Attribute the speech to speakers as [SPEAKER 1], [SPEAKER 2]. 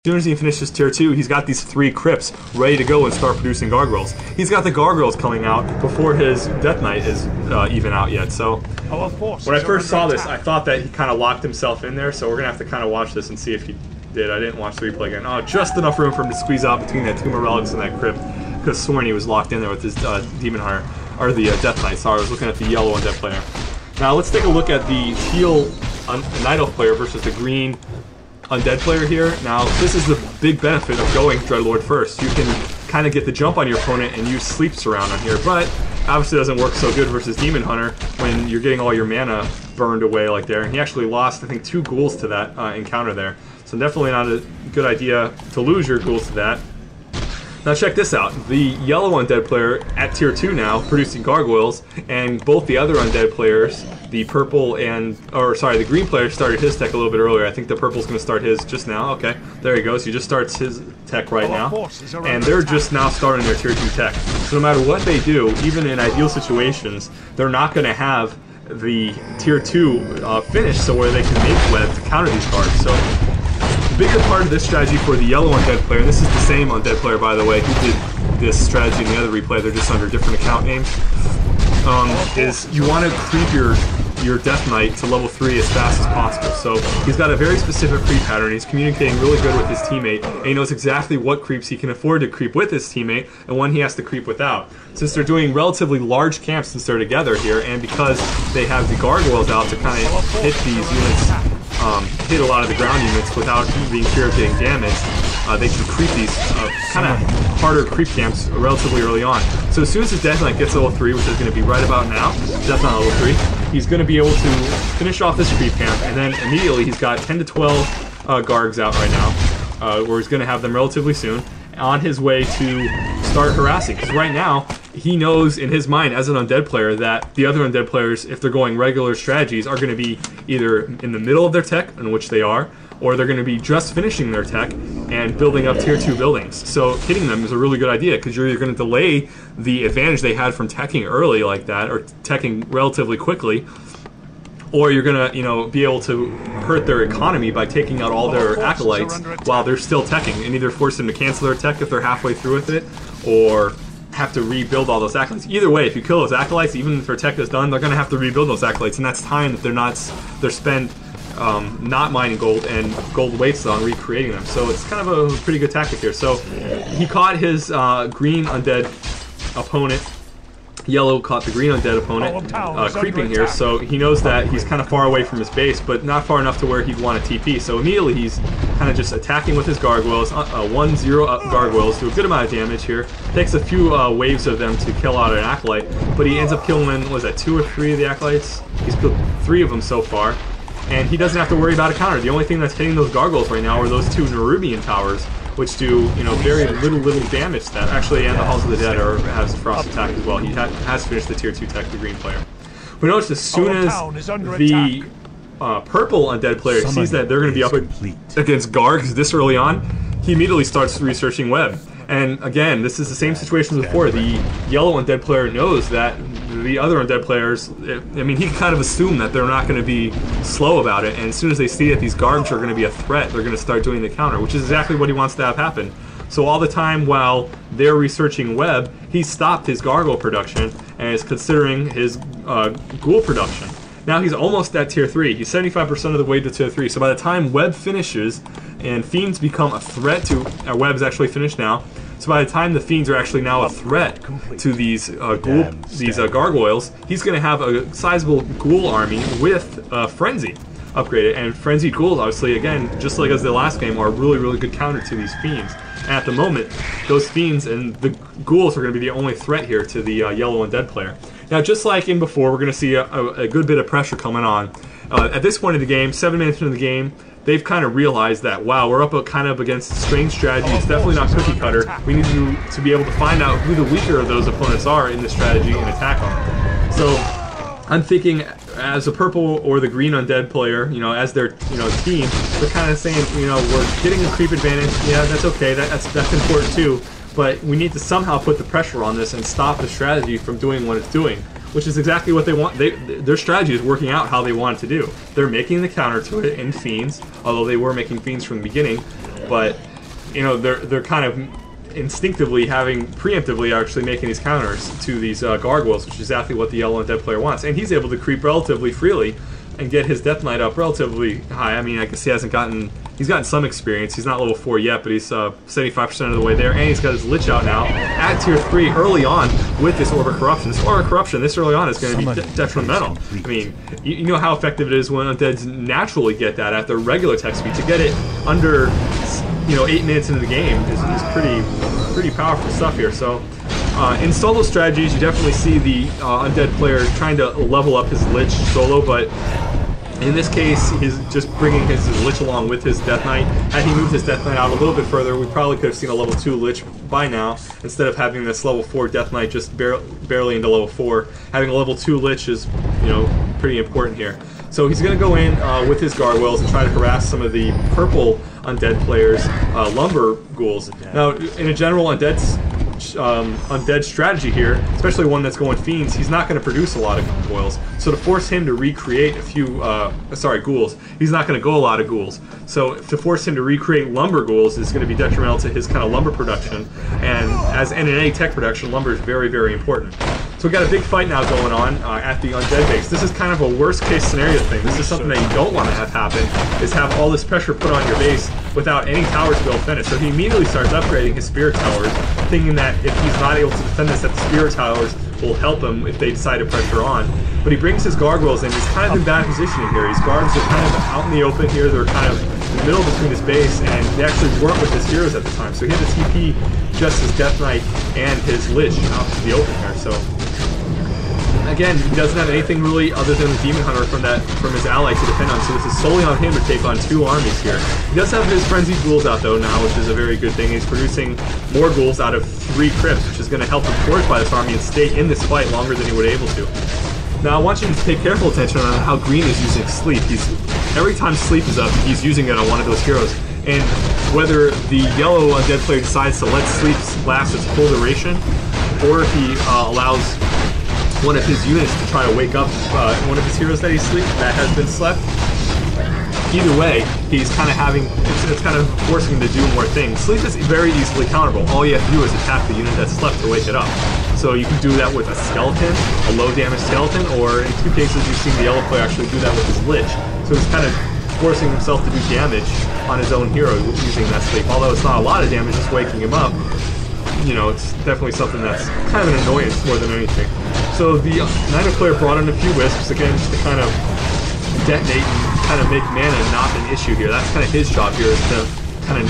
[SPEAKER 1] As soon as he finishes tier 2, he's got these 3 crypts ready to go and start producing gargoyles. He's got the gargoyles coming out before his Death Knight is even out yet. So when I first saw this, I thought that he kind of locked himself in there. So we're gonna have to kind of watch this and see if he did. I didn't watch the replay again. Oh, just enough room for him to squeeze out between that Tomb of Relics and that crypt, because sworn he was locked in there with his Demon Hunter or the Death Knight. Sorry, I was looking at the yellow undead player. Now let's take a look at the teal Night Elf player versus the green undead player here. Now, this is the big benefit of going Dreadlord first. You can kind of get the jump on your opponent and use Sleep Surround on here, but obviously it doesn't work so good versus Demon Hunter when you're getting all your mana burned away like there. And he actually lost, I think, 2 ghouls to that encounter there. So definitely not a good idea to lose your ghouls to that. Now check this out, the yellow undead player at tier 2 now, producing gargoyles, and both the other undead players, the purple and, or sorry, the green player started his tech a little bit earlier. I think the purple's going to start his just now. Okay, there he goes. He just starts his tech right now, and they're just now starting their tier 2 tech. So no matter what they do, even in ideal situations, they're not going to have the tier 2 finish so where they can make web to counter these cards. So the bigger part of this strategy for the yellow undead player, and this is the same undead player by the way who did this strategy in the other replay, they're just under different account names, is you want to creep your Death Knight to level 3 as fast as possible. So he's got a very specific creep pattern. He's communicating really good with his teammate, and he knows exactly what creeps he can afford to creep with his teammate and when he has to creep without. Since they're doing relatively large camps since they're together here, and because they have the gargoyles out to kind of hit these units, hit a lot of the ground units without being fear of getting damaged, they can creep these kind of harder creep camps relatively early on. So as soon as his Death Knight gets level 3, which is going to be right about now, Death Knight level 3, he's going to be able to finish off this creep camp, and then immediately he's got 10 to 12 Gargs out right now, where he's going to have them relatively soon, on his way to start harassing. Because right now, he knows in his mind as an undead player that the other undead players, if they're going regular strategies, are going to be either in the middle of their tech, in which they are, or they're going to be just finishing their tech and building up tier 2 buildings. So hitting them is a really good idea, because you're going to delay the advantage they had from teching early like that, or teching relatively quickly, or you're going to, be able to hurt their economy by taking out all their acolytes while they're still teching, and either force them to cancel their tech if they're halfway through with it, or have to rebuild all those acolytes. Either way, if you kill those acolytes, even if their tech is done, they're going to have to rebuild those acolytes, and that's time that they're spent not mining gold, and gold wastes on recreating them. So it's kind of a pretty good tactic here. So he caught his green undead opponent. Yellow caught the green undead opponent creeping here, so he knows that he's kind of far away from his base, but not far enough to where he'd want to TP. So immediately he's kind of just attacking with his gargoyles, 1-0 gargoyles, do a good amount of damage here. Takes a few waves of them to kill out an acolyte, but he ends up killing, was that 2 or 3 of the acolytes? He's killed 3 of them so far, and he doesn't have to worry about a counter. The only thing that's hitting those gargoyles right now are those 2 Nerubian towers, which do, very little damage to that. Actually, and the Halls of the Dead has Frost attack as well. He has finished the tier 2 tech, the green player. But notice as soon as the purple undead player sees that they're going to be up against Garg this early on, he immediately starts researching web. And again, this is the same situation as before. The yellow undead player knows that the other undead players, he can kind of assume that they're not going to be slow about it, and as soon as they see that these Gargs are going to be a threat, they're going to start doing the counter, which is exactly what he wants to have happen. So all the time while they're researching web, he stopped his gargoyle production and is considering his ghoul production. Now he's almost at tier 3. He's 75% of the way to tier 3. So by the time web finishes and fiends become a threat to... web's actually finished now. So by the time the fiends are actually now a threat to these gargoyles, he's going to have a sizable ghoul army with frenzy upgraded. And frenzied ghouls, obviously, again, just like as the last game, are a really good counter to these fiends. And at the moment, those fiends and the ghouls are going to be the only threat here to the yellow undead player. Now, just like in before, we're going to see a good bit of pressure coming on. At this point in the game, 7 minutes into the game, they've kind of realized that, wow, we're up against a strange strategy. It's definitely not cookie cutter. We need to be able to find out who the weaker of those opponents are in this strategy and attack on. So I'm thinking, as a purple or the green undead player, as their team, they're kind of saying, we're getting a creep advantage. Yeah, that's okay. That's important too. But we need to somehow put the pressure on this and stop the strategy from doing what it's doing, which is exactly what they want. Their strategy is working out how they want it to do. They're making the counter to it in fiends, although they were making fiends from the beginning, but you know, they're kind of instinctively preemptively actually making these counters to these gargoyles, which is exactly what the yellow undead player wants. And he's able to creep relatively freely and get his Death Knight up relatively high. I mean, I guess he's gotten some experience. He's not level 4 yet, but he's 75% of the way there, and he's got his Lich out now at tier 3 early on with this Orb of Corruption. This Orb of Corruption this early on is going to be detrimental. I mean, you know how effective it is when undeads naturally get that at their regular tech speed. To get it under, you know, 8 minutes into the game is pretty powerful stuff here. So in solo strategies, you definitely see the undead player trying to level up his Lich solo, but in this case, he's just bringing his Lich along with his Death Knight. Had he moved his Death Knight out a little bit further, we probably could have seen a level 2 Lich by now, instead of having this level 4 Death Knight just barely into level 4. Having a level 2 Lich is, you know, pretty important here. So he's going to go in with his gargoyles and try to harass some of the purple undead players, lumber ghouls. Now, in a general undead strategy here, especially one that's going fiends, he's not going to produce a lot of gargoyles. So to force him to recreate a few, ghouls, he's not going to go a lot of ghouls. So to force him to recreate lumber ghouls is going to be detrimental to his kind of lumber production. And as NNA tech production, lumber is very, very important. So we got a big fight now going on at the undead base. This is kind of a worst case scenario thing. This is something that you don't want to have happen, is have all this pressure put on your base without any towers built finished. So he immediately starts upgrading his spirit towers, thinking that if he's not able to defend this, that the spirit towers will help him if they decide to pressure on. But he brings his gargoyles in. He's kind of in bad positioning here. His guards are kind of out in the open here. They're kind of in the middle between his base, and they actually weren't with his heroes at the time. So he had to TP just his Death Knight and his Lich out to the open here. So again, he doesn't have anything really other than the Demon Hunter from his ally to defend on, so this is solely on him to take on 2 armies here. He does have his Frenzied Ghouls out though now, which is a very good thing. He's producing more ghouls out of 3 crypts, which is going to help him fortify this army and stay in this fight longer than he would be able to. Now I want you to pay careful attention on how Green is using Sleep. Every time Sleep is up, he's using it on one of those heroes. And whether the yellow undead player decides to let Sleep last its full duration, or if he allows one of his units to try to wake up one of his heroes that that has been slept. Either way, he's kind of it's kind of forcing him to do more things. Sleep is very easily counterable. All you have to do is attack the unit that's slept to wake it up. So you can do that with a skeleton, a low damage skeleton, or in 2 cases you've seen the yellow player actually do that with his Lich. So he's kind of forcing himself to do damage on his own hero using that sleep. Although it's not a lot of damage, just waking him up, you know, it's definitely something that's kind of an annoyance more than anything. So the Niner player brought in a few wisps, again, just to kind of detonate and kind of make mana not an issue here. That's kind of his job here, is to kind of